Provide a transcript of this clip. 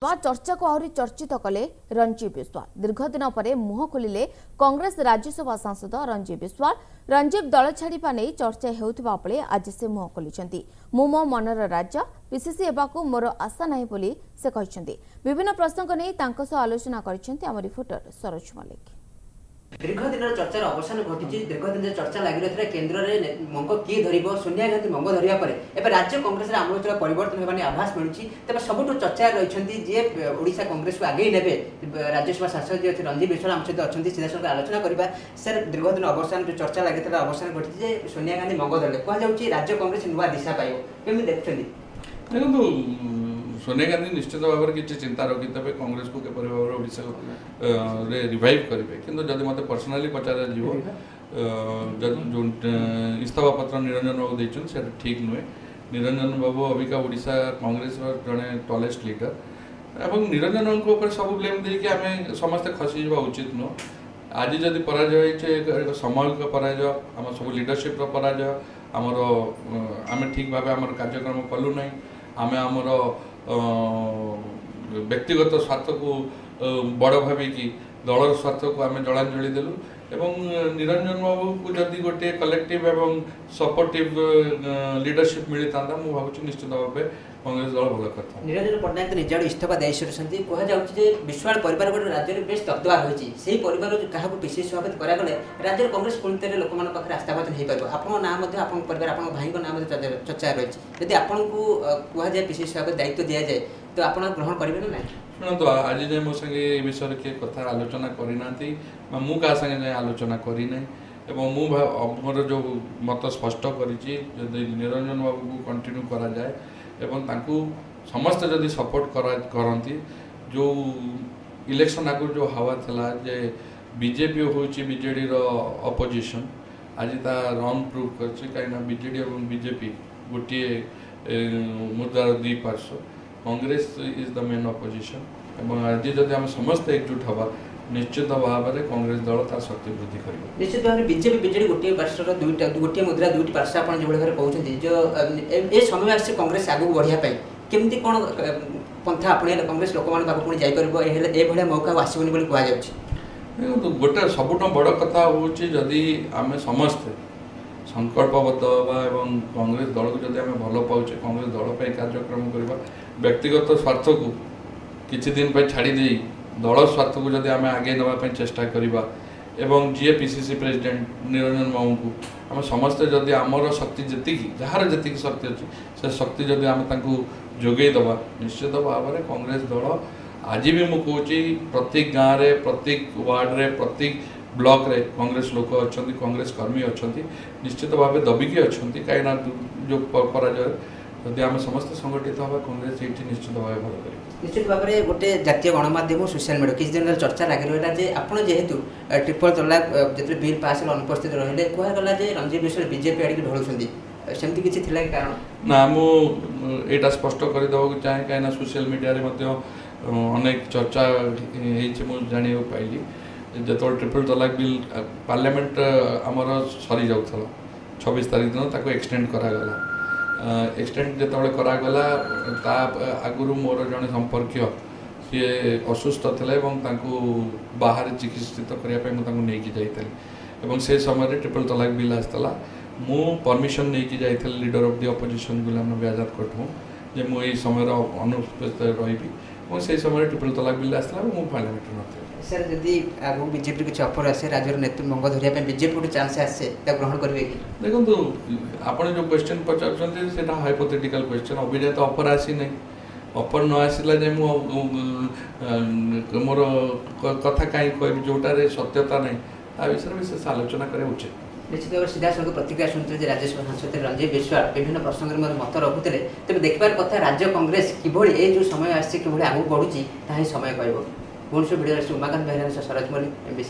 चर्चा को आहरी चर्चित कले रंजीत बिस्वाल दीर्घ दिन पर मुह खोलिले कांग्रेस राज्यसभा सांसद रंजीत बिस्वाल रंजीत दल छाड़ा नहीं चर्चा होता बेले आज से मुह खोली मु मो मनर राजा पीसीसी होगाकू मोर आशा ना बोली से कहते विभिन्न प्रसंग नहीं आलोचना कर रिपोर्टर सरोज मल्लिक। दीर्घ दिन चर्चार अवसान घटी दीर्घ दिन चर्चा लगी रही केन्द्र में मंग किए धर सोनिया गांधी मंग धरिया पर राज्य कांग्रेस आमूल परिवर्तन होने आभास मिलूँ तेज सबुठ चर्चा रही जी ओडिशा कांग्रेस को आगे ने राज्यसभा सांसद जी रंजीत बिस्वाल आम सहित अच्छा सीधा सड़क आलोचना करवा सर दीर्घ दिन अवसान जो चर्चा लगी अवसान घटी सोनिया गांधी मंग धरले कहुच्छी राज्य कांग्रेस नुआ दिशा पाइब केमी देखते देखो सोनिया गांधी निश्चित भाव में किसी चिंता रखी थे कांग्रेस को किपर भाव ओडिशा रिवाइव करेंगे कि जब मत पर्सनाली पचार जो इस्तीफा पत्र निरंजन बाबू देते से ठीक नुहे। निरंजन बाबू अबिका ओडिशा कांग्रेस जड़े टलेस्ट लीडर एवं निरंजन बाबू सब ब्लेम देकी आम समस्ते खसी जा उचित नुह। आज जदि पराजय सामूहिक पराजय आम सब लीडरशिप पराजय आमर आम ठीक भाव आम कार्यक्रम कलु ना आम आमर व्यक्तिगत स्वार्थ को बड़ भाविकी दलर स्वार्थ को आम जलांजलि देलु एवं निरंजन बाबू को जदि गोटे कलेक्टिव एवं सपोर्टिव लीडरशिप मिलता मुझे भावुँ निश्चित भाव कांग्रेस दल भल करता। निरंजन पट्टनायक निज आड़ इस्तीफा दे सारी कहुचे विश्वाल परिवार गोटे राज्य में बेस तत्वार होती से परिवार क्या पीसीसी सभापति करागले राज्य कांग्रेस पुणी लोक पाखे आस्थापन हो पार आपन ना परिवार आप भाई ना चर्चा रही यदि आपको कहुए पीसीसी सभापति दायित्व दि जाए तो आप ग्रहण करेंगे ना शुणु आज जाए मो संगे ये विषय किए कथा आलोचना करना मु क्या संगे जाए आलोचना करना मोर जो मत स्पष्ट करी निरंजन बाबू को कंटिन्यू करा जाए एवं तांकू समस्त जदि सपोर्ट करती जो इलेक्शन आगु जो हवा था जे बीजेपी होची बीजेडी रो अपोजिशन आज ता रंग प्रूव करछि कहीं बीजेडी और बीजेपी गोटे मुद्दार दुई पार्श्व Congress is the main opposition एवं आज जदि आम समस्त एकजुट हवा निश्चित भाव में कांग्रेस दल तार शक्ति वृद्धि कर निश्चित भाव में बीजेपी बीजेडी गोटे पार्श्वर गोटे मुद्रा दुईट पार्श्व आप जो भाव कहते जो ए समय आस कांग्रेस आगू बढ़ापी केमती कौन पंथा अपने कांग्रेस लोक मैंने पुणी जापर मौका आसबनी कहु गोटे सबुठ बड़ कथा हूँ जदि आम समस्ते संकल्पबद्ध हाँ एवं कांग्रेस दल को जब आम भल पाचे कांग्रेस दल पर कार्यक्रम करवा व्यक्तिगत स्वार्थ को किछि दिन पर छाड़ी दे दल स्वार्थ को जब आम आगे नापी चेष्टा करवा एवं जी पीसीसी प्रेसिडेंट निरंजन बाबू को आम समस्ते जदि आमर शक्ति जी जार जी शक्ति अच्छी से शक्ति जदि आम जोगेदबा निश्चित भाव में कांग्रेस दल आज भी मुझे कहूँ प्रत्येक गाँव में प्रत्येक वार्ड रे प्रत्येक ब्लॉक रे कांग्रेस लोक अच्छा कांग्रेस कर्मी अच्छा निश्चित भाव दबिकी अच्छा कहीं जो पराजय जदि आम समस्त संगठित हाँ कांग्रेस ये निश्चित भाव भल कर निश्चित भाव में गोटे जातीय गणमाध्यम सोशल मीडिया किसी दिन चर्चा लगी रहा है आपड़ जेहेतु ट्रिपल तलाक जो बिल पास अनुपस्थित रही कहगला रंजीत बिस्वाल बीजेपी आड़े ढलुंट सेमती किसी थी कारण ना मुझा स्पष्ट करदेक चाहे कहीं सोशल मीडिया अनेक चर्चा जाना पाइली जो ट्रिपल तलाक बिल पार्लियामेंट आमर सरी जाऊला 26 तारीख दिन ताको एक्सटेंड करागला एक्सटेंड जो करागला आगुरी मोर जड़े संपर्क सी असुस्थ थे बाहर चिकित्सित करने नहीं जाइए से समय ट्रिपल तलाक बिल आसला मु परमिशन नहीं जाइए leader of the opposition Ghulam Nabi Azad कोठू जे मुझे समय अनुपस्थित रही से समय ट्रिपल तलाक बिल आसला मु पार्लियामेंट न सर जदि आगु बीजेपी किसी ऑफर आसे राज्य नेतृत्व मंग धरिया बीजेपी गोटे चांस आसे ग्रहण करेंगे कि देखो आपड़ जो क्वेश्चन पचार हाइपोथेटिकल क्वेश्चन अभी जाए तो ऑफर आसी ना ऑफर न आसला जे मोर कथा कहीं कह जोटार सत्यता नहीं आ विषय विशेष आलोचना करा उचित। निश्चित भाव सीधा सड़क प्रतिक्रिया शुणुते राज्यसभा सांसद रंजीत बिस्वाल विभिन्न प्रसंग में मत रखुते तेज देखबार कथा राज्य कांग्रेस किभली जो समय आसी कि आगू बढ़ुची ता समय कहब भुवनेश्वर भिडियो उमाकांत बेहरा सरोज मल्लिक MBC।